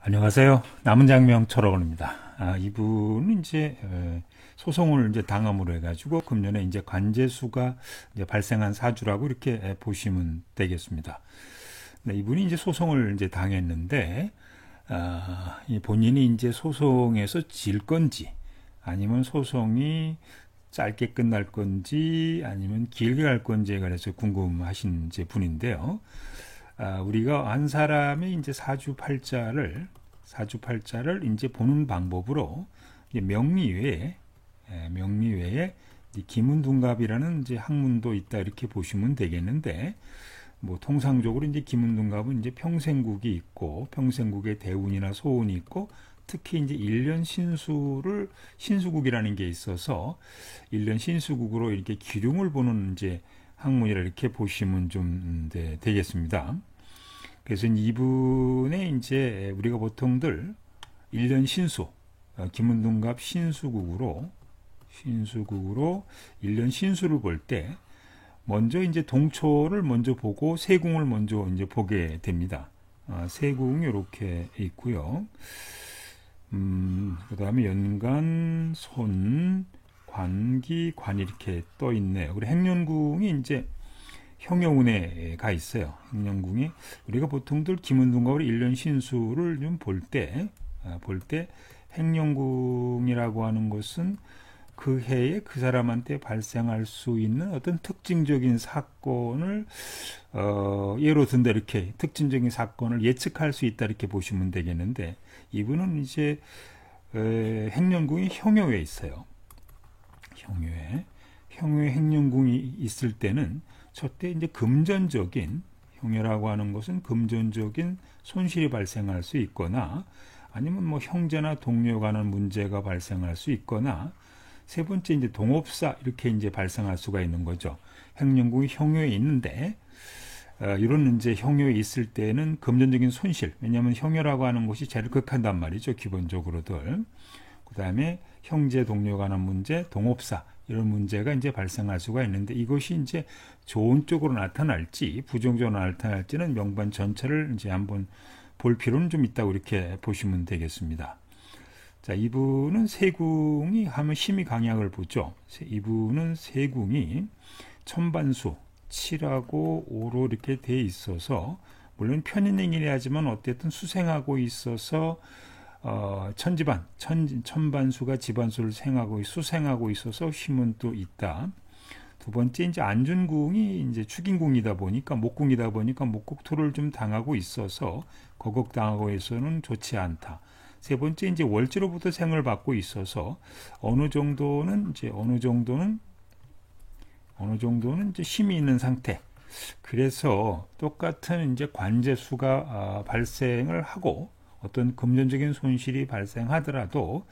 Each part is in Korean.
안녕하세요. 남은 장명 철학원입니다. 이분은 이제 소송을 이제 당함으로 해가지고 금년에 이제 관제수가 이제 발생한 사주라고 이렇게 보시면 되겠습니다. 네, 이분이 이제 소송을 이제 당했는데 이 본인이 이제 소송에서 질 건지 아니면 소송이 짧게 끝날 건지 아니면 길게 갈 건지에 관해서 궁금하신 이제 분인데요. 우리가 한 사람의 이제 사주팔자를 이제 보는 방법으로 이제 명리외에 기문둔갑이라는 이제 학문도 있다 이렇게 보시면 되겠는데, 뭐 통상적으로 이제 기문둔갑은 이제 평생국이 있고 평생국에 대운이나 소운이 있고 특히 이제 일년 신수국이라는 게 있어서 일년 신수국으로 이렇게 기lum을 보는 이제 학문이라 이렇게 보시면 좀 되겠습니다. 그래서 이분의 이제 우리가 보통들 일년 신수, 기문둔갑 신수국으로 일년 신수를 볼 때 먼저 이제 동초를 먼저 보고 세궁을 먼저 이제 보게 됩니다. 세궁이 이렇게 있고요. 그 다음에 연간, 손, 관기, 관 이렇게 떠 있네요. 그리고 행련궁이 이제 형여운에 가 있어요. 행련궁이 우리가 보통들 기문둔갑으로 일년 신수를 좀 볼 때 행련궁이라고 하는 것은 그 해에 그 사람한테 발생할 수 있는 어떤 특징적인 사건을 예로 든다 이렇게 특징적인 사건을 예측할 수 있다 이렇게 보시면 되겠는데, 이분은 이제 행련궁이 형여에 있어요. 형여에 행련궁이 있을 때는 저때 이제 형여라고 하는 것은 금전적인 손실이 발생할 수 있거나 아니면 뭐 형제나 동료 간의 문제가 발생할 수 있거나 세 번째 이제 동업사 이렇게 이제 발생할 수가 있는 거죠. 행련궁이 형요에 있는데 이런 이제 형요에 있을 때는 금전적인 손실, 왜냐하면 형요라고 하는 것이 제일 극한단 말이죠, 기본적으로들. 그 다음에 형제 동료 간의 문제, 동업사 이런 문제가 이제 발생할 수가 있는데, 이것이 이제 좋은 쪽으로 나타날지 부정적으로 나타날지는 명반 전체를 이제 한번 볼 필요는 좀 있다고 이렇게 보시면 되겠습니다. 자, 이분은 세궁이 하면 힘이 강약을 보죠. 이분은 세궁이 천반수 7하고 5로 이렇게 돼 있어서, 물론 편인행이라 하지만 어쨌든 수생하고 있어서 천반수가 집안수를 수생하고 있어서 힘은 또 있다. 두 번째 이제 안준궁이 이제 축인궁이다 보니까 목국토를 좀 당하고 있어서 거극당하고 있어서는 좋지 않다. 세 번째 이제 월지로부터 생을 받고 있어서 어느 정도는 이제 힘이 있는 상태. 그래서 똑같은 이제 관제수가 발생을 하고 어떤 금전적인 손실이 발생하더라도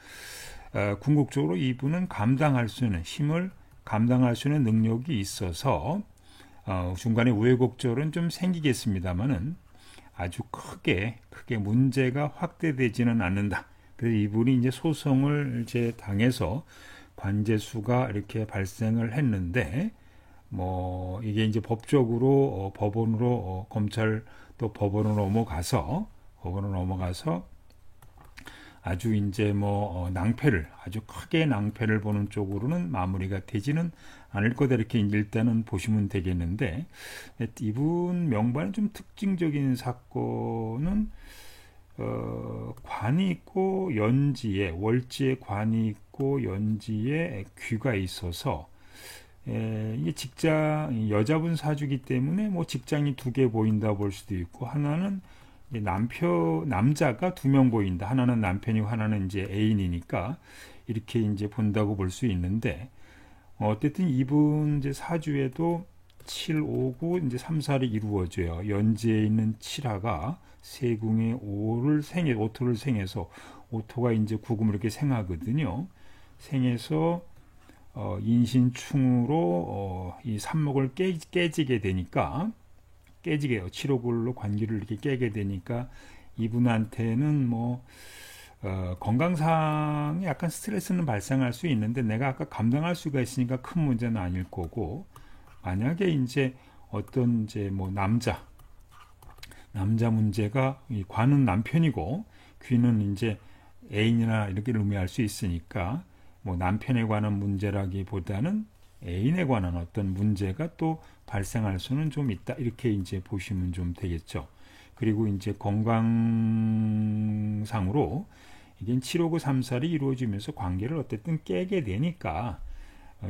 궁극적으로 이분은 힘을 감당할 수 있는 능력이 있어서 중간에 우여곡절은 좀 생기겠습니다만은 아주 크게 문제가 확대되지는 않는다. 그래서 이분이 이제 소송을 이제 당해서 관제수가 이렇게 발생을 했는데, 뭐 이게 이제 법적으로 법원으로 검찰 또 법원으로 넘어가서 아주 이제 아주 크게 낭패를 보는 쪽으로는 마무리가 되지는 않을 거다 이렇게 일단은 보시면 되겠는데, 이분 명반의 좀 특징적인 사건은 관이 있고 연지에 월지에 관이 있고 연지에 귀가 있어서 이게 여자분 사주기 때문에 뭐 직장이 두 개 보인다 볼 수도 있고, 하나는 남자가 두 명 보인다. 하나는 남편이고 하나는 이제 애인이니까 이렇게 이제 본다고 볼 수 있는데, 어쨌든 이분 이제 사주에도 7, 5, 9 이제 3, 4를 이루어져요. 연지에 있는 7화가 세궁의 오토를 생해서 오토가 이제 구금을 이렇게 생하거든요. 생해서 인신충으로 이 삼목을 깨지게 되니까 7호굴로 관기를 이렇게 깨게 되니까 이분한테는 건강상에 약간 스트레스는 발생할 수 있는데, 내가 아까 감당할 수가 있으니까 큰 문제는 아닐 거고, 만약에 이제 어떤 이제 남자 문제가 이 관은 남편이고 귀는 이제 애인이나 이렇게 의미할 수 있으니까 뭐 남편에 관한 문제라기보다는 애인에 관한 어떤 문제가 또 발생할 수는 좀 있다. 이렇게 이제 보시면 좀 되겠죠. 그리고 이제 건강상으로 이게 75934이 이루어지면서 관계를 어쨌든 깨게 되니까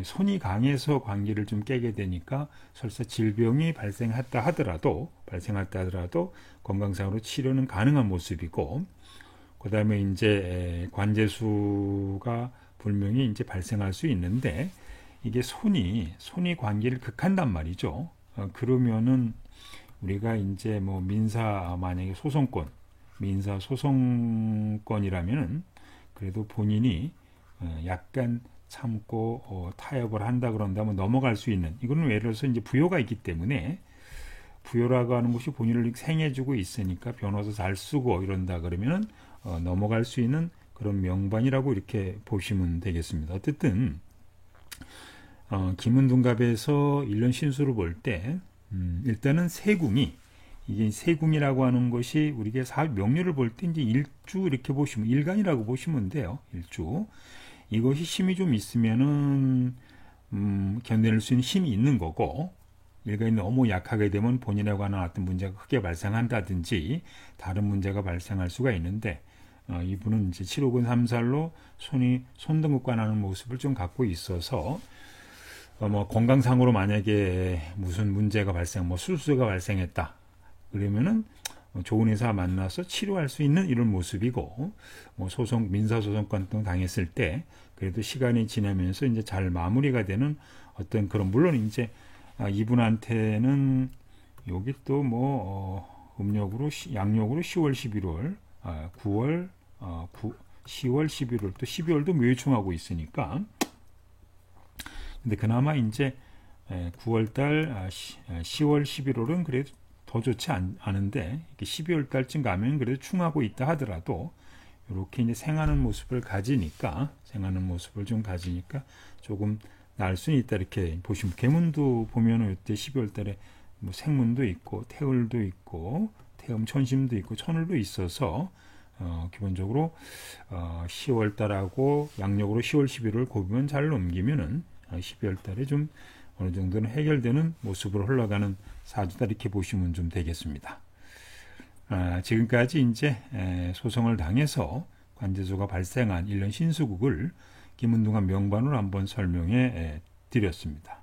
손이 강해서 관계를 좀 깨게 되니까 설사 질병이 발생했다 하더라도 건강상으로 치료는 가능한 모습이고, 그 다음에 이제 관제수가 분명히 이제 발생할 수 있는데, 이게 손이 관계를 극한단 말이죠. 그러면은 우리가 이제 뭐 만약에 민사 소송권이라면은 그래도 본인이 약간 참고 타협을 한다 그런다면 넘어갈 수 있는, 이거는 예를 들어서 이제 부요가 있기 때문에, 부요라고 하는 것이 본인을 생해주고 있으니까 변호사 잘 쓰고 이런다 그러면은 넘어갈 수 있는 그런 명반이라고 이렇게 보시면 되겠습니다. 어쨌든 김은둔갑에서 일련 신수를 볼 때 일단은 이게 세궁이라고 하는 것이 우리가 명료를 볼 때 이제 일주 이렇게 보시면, 일간이라고 보시면 돼요. 일주. 이것이 힘이 좀 있으면은 견뎌낼 수 있는 힘이 있는 거고, 일간이 너무 약하게 되면 본인에 관한 어떤 문제가 크게 발생한다든지 다른 문제가 발생할 수가 있는데, 이분은 이제 7호근 3살로 손등급관하는 모습을 좀 갖고 있어서 뭐 건강상으로 만약에 무슨 문제가 수술가 발생했다 그러면은 좋은 의사 만나서 치료할 수 있는 이런 모습이고, 뭐 민사소송권 등 당했을 때 그래도 시간이 지나면서 이제 잘 마무리가 되는 어떤 그런, 물론 이제 이분한테는 여기 또 양력으로 10월, 11월, 9월, 10월, 11월, 또 12월도 묘유충하고 있으니까, 근데 그나마 이제 9월달, 10월, 11월은 그래도 더 좋지 않은데, 12월 달쯤 가면 그래도 충하고 있다 하더라도 이렇게 이제 생하는 모습을 좀 가지니까 조금 나을 수는 있다 이렇게 보시면, 계문도 보면은 이때 12월 달에 뭐 생문도 있고 태을도 있고 태음 천심도 있고 천을도 있어서 기본적으로 10월 달하고 양력으로 10월, 11월 곱으면 잘 넘기면은 12월 달에 좀 어느 정도는 해결되는 모습으로 흘러가는 사주다 이렇게 보시면 좀 되겠습니다. 지금까지 이제 소송을 당해서 관제소가 발생한 일련 신수국을 김은둔갑 명반으로 한번 설명해 드렸습니다.